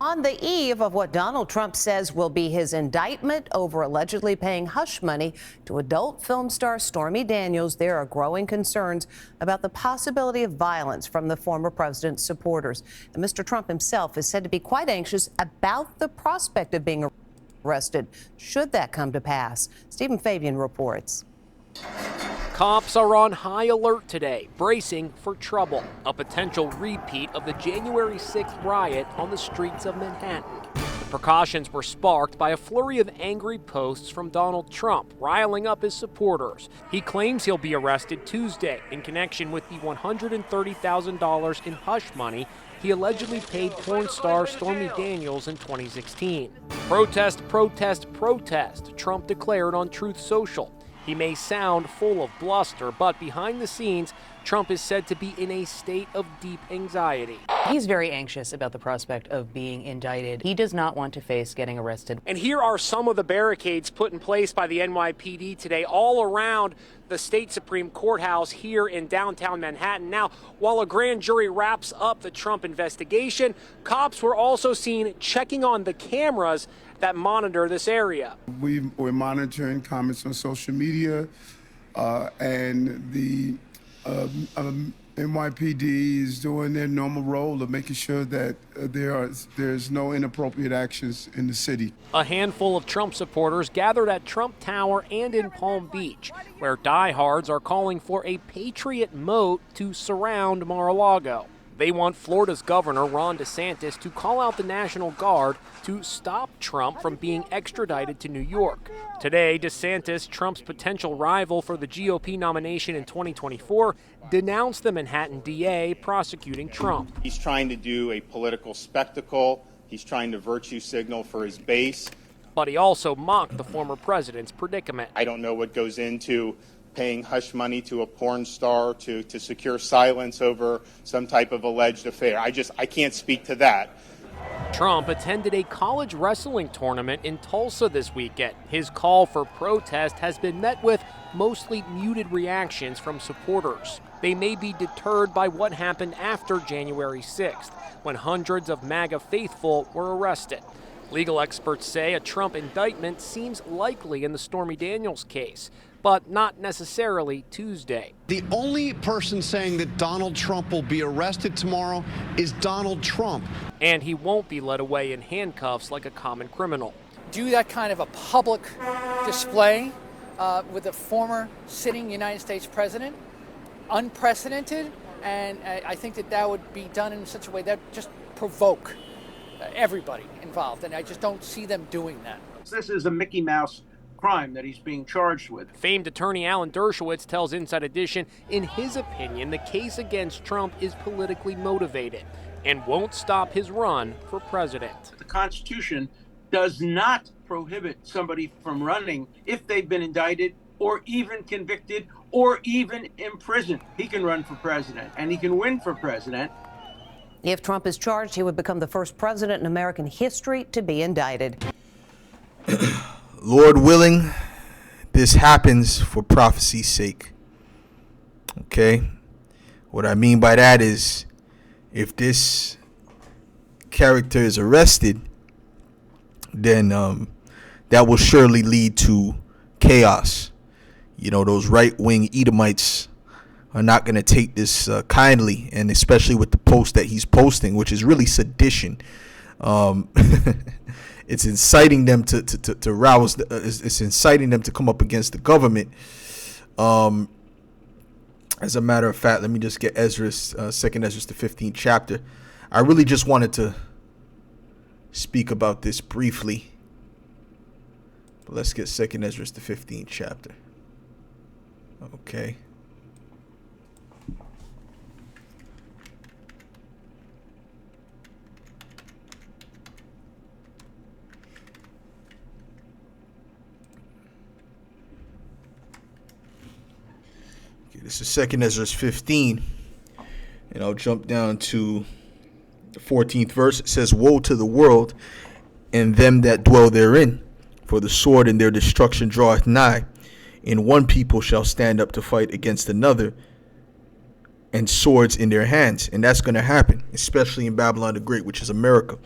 On the eve of what Donald Trump says will be his indictment over allegedly paying hush money to adult film star Stormy Daniels, there are growing concerns about the possibility of violence from the former president's supporters. And Mr. Trump himself is said to be quite anxious about the prospect of being arrested, should that come to pass. Stephen Fabian reports. Cops are on high alert today, bracing for trouble, a potential repeat of the January 6th riot on the streets of Manhattan. The precautions were sparked by a flurry of angry posts from Donald Trump, riling up his supporters. He claims he'll be arrested Tuesday in connection with the $130,000 in hush money he allegedly paid porn star Stormy Daniels in 2016. Protest, protest, protest, Trump declared on Truth Social. He may sound full of bluster, but behind the scenes, Trump is said to be in a state of deep anxiety. He's very anxious about the prospect of being indicted. He does not want to face getting arrested. And here are some of the barricades put in place by the NYPD today all around the state Supreme Courthouse here in downtown Manhattan. Now, while a grand jury wraps up the Trump investigation, cops were also seen checking on the cameras that monitor this area. We're monitoring comments on social media, and the NYPD is doing their normal role of making sure that there's no inappropriate actions in the city. A handful of Trump supporters gathered at Trump Tower and in Palm Beach, where diehards are calling for a Patriot moat to surround Mar-a-Lago. They want Florida's Governor Ron DeSantis to call out the National Guard to stop Trump from being extradited to New York. Today, DeSantis, Trump's potential rival for the GOP nomination in 2024, denounced the Manhattan DA prosecuting Trump. He's trying to do a political spectacle. He's trying to virtue signal for his base. But he also mocked the former president's predicament. I don't know what goes into paying hush money to a porn star to secure silence over some type of alleged affair. I can't speak to that. Trump attended a college wrestling tournament in Tulsa this weekend. His call for protest has been met with mostly muted reactions from supporters. They may be deterred by what happened after January 6th, when hundreds of MAGA faithful were arrested. Legal experts say a Trump indictment seems likely in the Stormy Daniels case, but not necessarily Tuesday. The only person saying that Donald Trump will be arrested tomorrow is Donald Trump. And he won't be led away in handcuffs like a common criminal. Do that kind of a public display with a former sitting United States president, unprecedented, and I think that would be done in such a way that just provoke everybody involved, and I just don't see them doing that. This is a Mickey Mouse crime that he's being charged with. Famed attorney Alan Dershowitz tells Inside Edition, in his opinion, the case against Trump is politically motivated and won't stop his run for president. The Constitution does not prohibit somebody from running if they've been indicted or even convicted or even imprisoned. He can run for president and he can win for president. If Trump is charged, he would become the first president in American history to be indicted. Lord willing, this happens for prophecy's sake. Okay? What I mean by that is, if this character is arrested, then that will surely lead to chaos. You know, those right-wing Edomites are not going to take this kindly, and especially with the post that he's posting, which is really sedition. It's inciting them to rouse. It's inciting them to come up against the government. As a matter of fact, let me just get Ezra's, 2nd Ezra, the 15th chapter. I really just wanted to speak about this briefly. But let's get 2nd Ezra, the 15th chapter. Okay. This is 2nd Ezra 15, and I'll jump down to the 14th verse. It says, "Woe to the world and them that dwell therein, for the sword and their destruction draweth nigh, and one people shall stand up to fight against another, and swords in their hands. And that's going to happen, especially in Babylon the Great, which is America.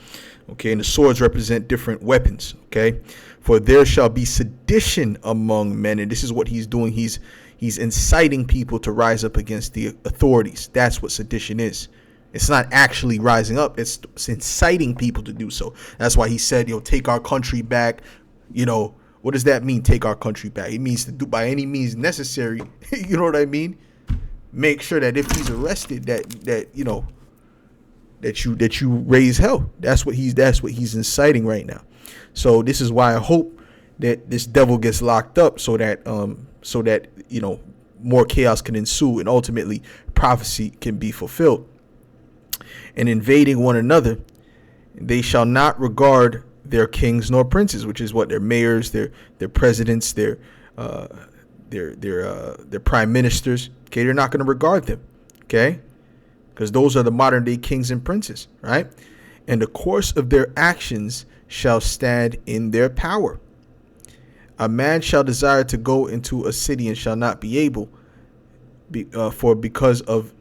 Okay, and the swords represent different weapons. Okay, for there shall be sedition among men, and this is what he's doing. He's inciting people to rise up against the authorities. That's what sedition is. It's not actually rising up. It's inciting people to do so. That's why he said, take our country back. What does that mean? Take our country back. It means to do by any means necessary. You know what I mean? Make sure that if he's arrested, that you raise hell. That's what he's inciting right now. So this is why I hope that this devil gets locked up, so that more chaos can ensue and ultimately prophecy can be fulfilled. And invading one another, they shall not regard their kings nor princes, which is what their mayors, their presidents, their prime ministers. Okay, they're not going to regard them. Okay, because those are the modern day kings and princes, right? And the course of their actions shall stand in their power. A man shall desire to go into a city and shall not be able, for because of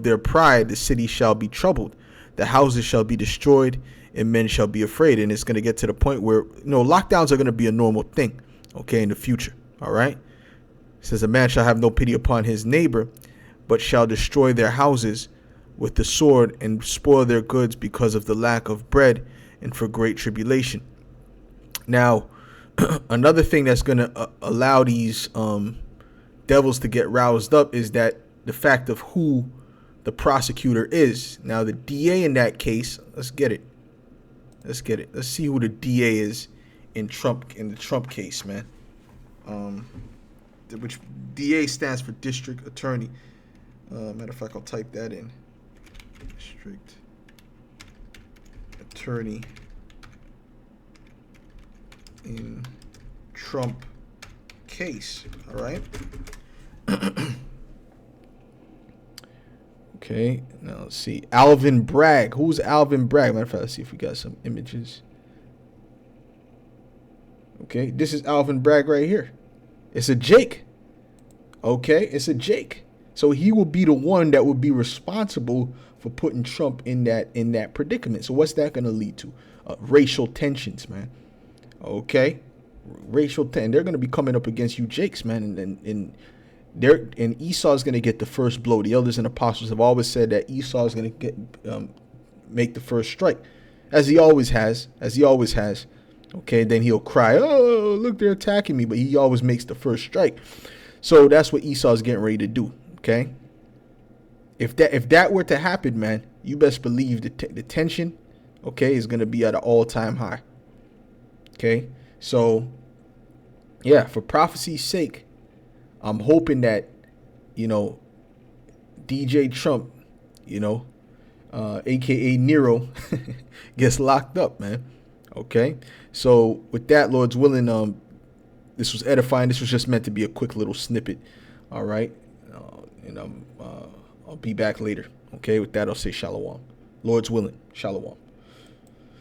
their pride the city shall be troubled, the houses shall be destroyed, and men shall be afraid. And it's going to get to the point where lockdowns are going to be a normal thing, okay, in the future. All right. It says, a man shall have no pity upon his neighbor, but shall destroy their houses with the sword and spoil their goods because of the lack of bread and for great tribulation. Now, another thing that's going to allow these devils to get roused up is that the fact of who the prosecutor is. Now, the DA in that case, let's get it. Let's see who the DA is in the Trump case, man. Which DA stands for District Attorney. Matter of fact, I'll type that in. District Attorney in Trump case. All right. Okay, now let's see. Alvin Bragg. Who's Alvin Bragg? Matter of fact, let's see if we got some images. Okay, this is Alvin Bragg right here. It's a Jake. Okay, it's a Jake. So he will be the one that will be responsible for putting Trump in that predicament. So what's that going to lead to? Racial tensions, man. Okay, racial tension. They're going to be coming up against you, Jakes, man, and Esau is going to get the first blow. The elders and apostles have always said that Esau is going to make the first strike, as he always has. Okay, then he'll cry, "Oh, look, they're attacking me," but he always makes the first strike. So that's what Esau is getting ready to do. Okay, if that were to happen, man, you best believe the tension, okay, is going to be at an all-time high. Okay, so yeah, for prophecy's sake, I'm hoping that, DJ Trump, AKA Nero, gets locked up, man. Okay. So with that, Lord's willing, this was edifying. This was just meant to be a quick little snippet. All right. And I'll be back later. Okay. With that, I'll say shalom. Lord's willing. Shalom.